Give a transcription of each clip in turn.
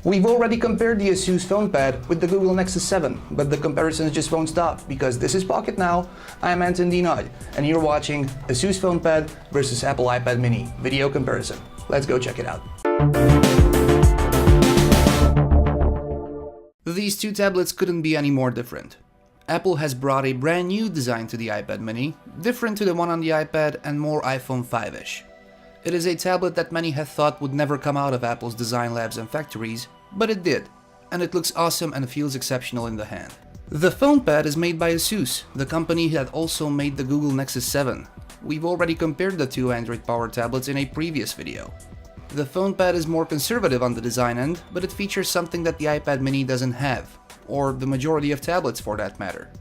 We've already compared the ASUS Fonepad with the Google Nexus 7, but the comparisons just won't stop, because this is Pocket Now, I'm Anton Dinod, and you're watching ASUS Fonepad versus Apple iPad mini video comparison. Let's go check it out. These two tablets couldn't be any more different. Apple has brought a brand new design to the iPad mini, different to the one on the iPad and more iPhone 5-ish. It is a tablet that many had thought would never come out of Apple's design labs and factories, but it did, and it looks awesome and feels exceptional in the hand. The Fonepad is made by ASUS, the company that also made the Google Nexus 7. We've already compared the two Android-powered tablets in a previous video. The Fonepad is more conservative on the design end, but it features something that the iPad mini doesn't have, or the majority of tablets for that matter: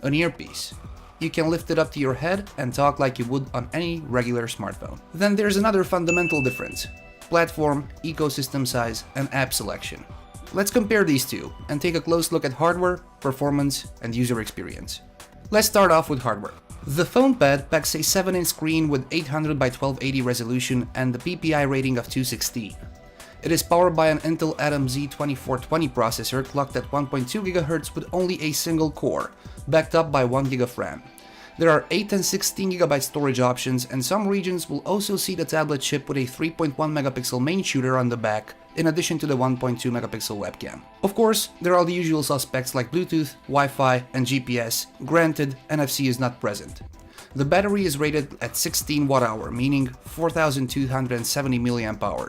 an earpiece. You can lift it up to your head and talk like you would on any regular smartphone. Then there's another fundamental difference: platform, ecosystem size, and app selection. Let's compare these two and take a close look at hardware, performance, and user experience. Let's start off with hardware. The Fonepad packs a 7-inch screen with 800 by 1280 resolution and the PPI rating of 216. It is powered by an Intel Atom Z2420 processor clocked at 1.2 GHz with only a single core, backed up by 1 GB of RAM. There are 8 and 16 GB storage options, and some regions will also see the tablet shipped with a 3.1 megapixel main shooter on the back, in addition to the 1.2 megapixel webcam. Of course, there are the usual suspects like Bluetooth, Wi-Fi, and GPS, granted NFC is not present. The battery is rated at 16 Wh, meaning 4270 mAh.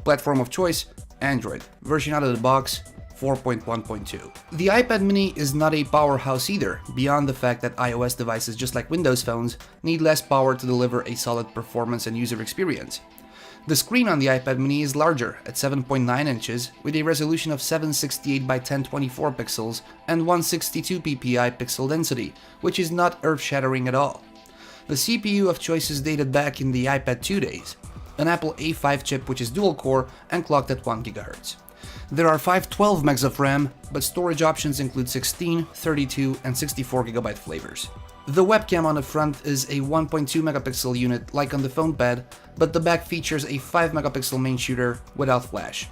Platform of choice: Android, version out of the box 4.1.2. The iPad mini is not a powerhouse either, beyond the fact that iOS devices, just like Windows phones, need less power to deliver a solid performance and user experience. The screen on the iPad mini is larger, at 7.9 inches, with a resolution of 768 by 1024 pixels and 162 ppi pixel density, which is not earth-shattering at all. The CPU of choice is dated back in the iPad 2 days, an Apple A5 chip which is dual-core and clocked at 1 GHz. There are 512 MB of RAM, but storage options include 16, 32, and 64 GB flavors. The webcam on the front is a 1.2 megapixel unit like on the Fonepad, but the back features a 5 megapixel main shooter without flash.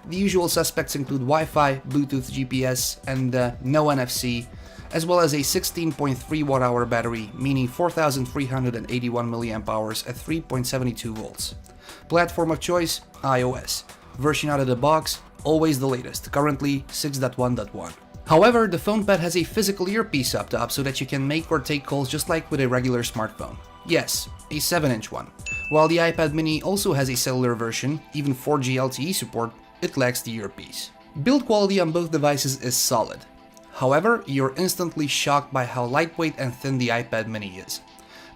The usual suspects include Wi-Fi, Bluetooth, GPS, and no NFC, as well as a 16.3 Wh battery, meaning 4381 mAh at 3.72 volts. Platform of choice: iOS. Version out of the box: always the latest, currently 6.1.1. However, the Fonepad has a physical earpiece up top so that you can make or take calls just like with a regular smartphone. Yes, a 7-inch one. While the iPad mini also has a cellular version, even 4G LTE support, it lacks the earpiece. Build quality on both devices is solid. However, you're instantly shocked by how lightweight and thin the iPad mini is.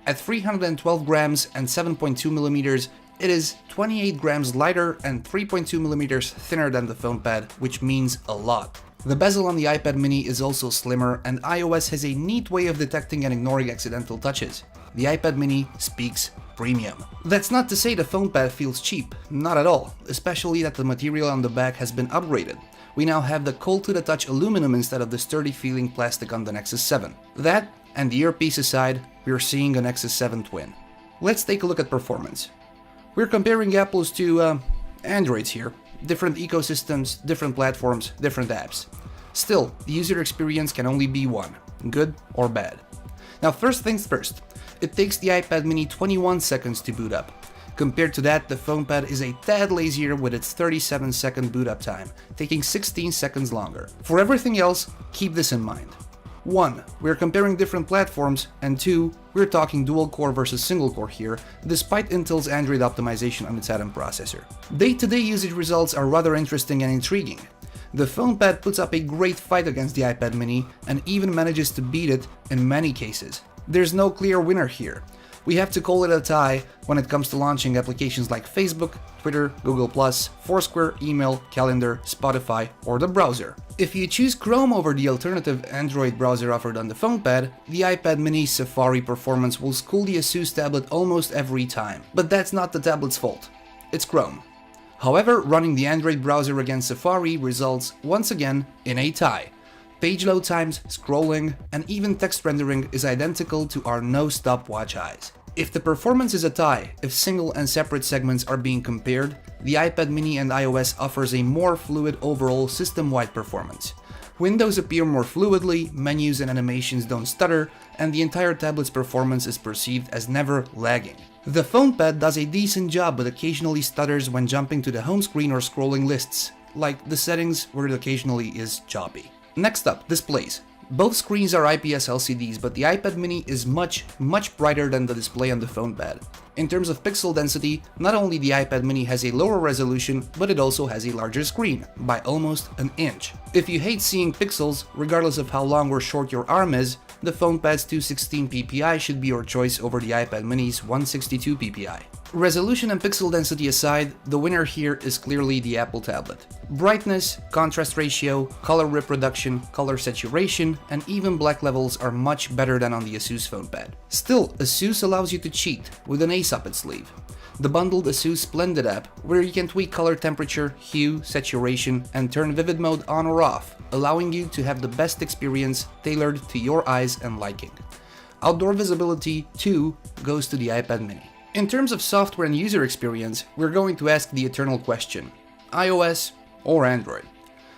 At 312 grams and 7.2 millimeters, it is 28 grams lighter and 3.2 millimeters thinner than the Fonepad, which means a lot. The bezel on the iPad mini is also slimmer, and iOS has a neat way of detecting and ignoring accidental touches. The iPad mini speaks premium. That's not to say the Fonepad feels cheap, not at all, especially that the material on the back has been upgraded. We now have the cold-to-the-touch aluminum instead of the sturdy-feeling plastic on the Nexus 7. That, and the earpiece aside, we're seeing a Nexus 7 twin. Let's take a look at performance. We're comparing apples to Androids here. Different ecosystems, different platforms, different apps. Still, the user experience can only be one: good or bad. Now, first things first, it takes the iPad mini 21 seconds to boot up. Compared to that, the Fonepad is a tad lazier with its 37-second boot up time, taking 16 seconds longer. For everything else, keep this in mind. 1. We're comparing different platforms, and 2. We're talking dual-core versus single-core here, despite Intel's Android optimization on its Atom processor. Day-to-day usage results are rather interesting and intriguing. The Fonepad puts up a great fight against the iPad mini and even manages to beat it in many cases. There's no clear winner here. We have to call it a tie when it comes to launching applications like Facebook, Twitter, Google+, Foursquare, email, calendar, Spotify, or the browser. If you choose Chrome over the alternative Android browser offered on the Fonepad, the iPad mini's Safari performance will school the ASUS tablet almost every time. But that's not the tablet's fault. It's Chrome. However, running the Android browser against Safari results, once again, in a tie. Page load times, scrolling, and even text rendering is identical to our no-stopwatch eyes. If the performance is a tie, if single and separate segments are being compared, the iPad mini and iOS offers a more fluid overall system-wide performance. Windows appear more fluidly, menus and animations don't stutter, and the entire tablet's performance is perceived as never lagging. The Fonepad does a decent job but occasionally stutters when jumping to the home screen or scrolling lists, like the settings where it occasionally is choppy. Next up, displays. Both screens are IPS LCDs, but the iPad mini is much brighter than the display on the Fonepad. In terms of pixel density, not only the iPad mini has a lower resolution, but it also has a larger screen, by almost an inch. If you hate seeing pixels, regardless of how long or short your arm is, the Fonepad's 216 ppi should be your choice over the iPad mini's 162 ppi. Resolution and pixel density aside, the winner here is clearly the Apple tablet. Brightness, contrast ratio, color reproduction, color saturation, and even black levels are much better than on the ASUS Fonepad. Still, ASUS allows you to cheat with an ace up its sleeve. The bundled ASUS Splendid app, where you can tweak color temperature, hue, saturation, and turn vivid mode on or off, allowing you to have the best experience tailored to your eyes and liking. Outdoor visibility, too, goes to the iPad mini. In terms of software and user experience, we're going to ask the eternal question: iOS or Android?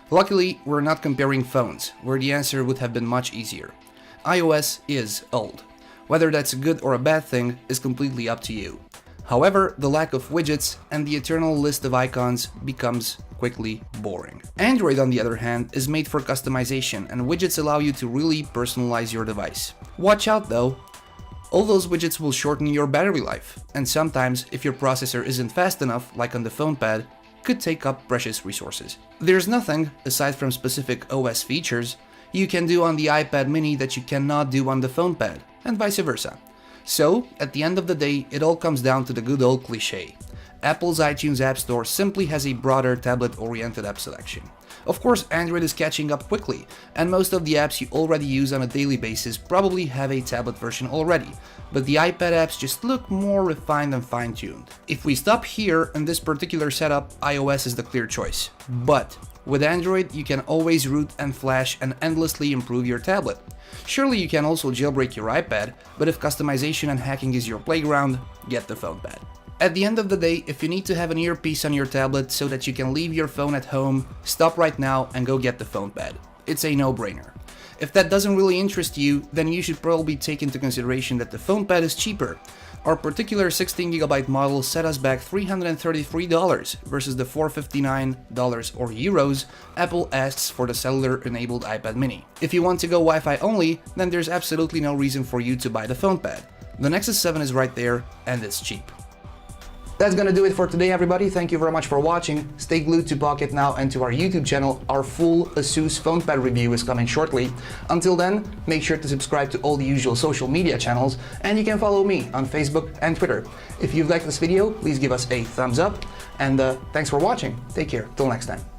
Luckily, we're not comparing phones, where the answer would have been much easier. iOS is old. Whether that's a good or a bad thing is completely up to you. However, the lack of widgets and the eternal list of icons becomes quickly boring. Android, on the other hand, is made for customization, and widgets allow you to really personalize your device. Watch out though, all those widgets will shorten your battery life, and sometimes, if your processor isn't fast enough, like on the Fonepad, could take up precious resources. There's nothing, aside from specific OS features, you can do on the iPad mini that you cannot do on the Fonepad, and vice versa. So, at the end of the day, it all comes down to the good old cliché. Apple's iTunes App Store simply has a broader tablet-oriented app selection. Of course, Android is catching up quickly, and most of the apps you already use on a daily basis probably have a tablet version already, but the iPad apps just look more refined and fine-tuned. If we stop here in this particular setup, iOS is the clear choice. But with Android, you can always root and flash and endlessly improve your tablet. Surely you can also jailbreak your iPad, but if customization and hacking is your playground, get the Fonepad. At the end of the day, if you need to have an earpiece on your tablet so that you can leave your phone at home, stop right now and go get the Fonepad. It's a no-brainer. If that doesn't really interest you, then you should probably take into consideration that the Fonepad is cheaper. Our particular 16GB model set us back $333 versus the $459 or euros Apple asks for the cellular-enabled iPad mini. If you want to go Wi-Fi only, then there's absolutely no reason for you to buy the Fonepad. The Nexus 7 is right there, and it's cheap. That's gonna do it for today, everybody. Thank you very much for watching. Stay glued to Pocket Now and to our YouTube channel. Our full ASUS Fonepad review is coming shortly. Until then, make sure to subscribe to all the usual social media channels, and you can follow me on Facebook and Twitter. If you've liked this video, please give us a thumbs up, and thanks for watching. Take care. Till next time.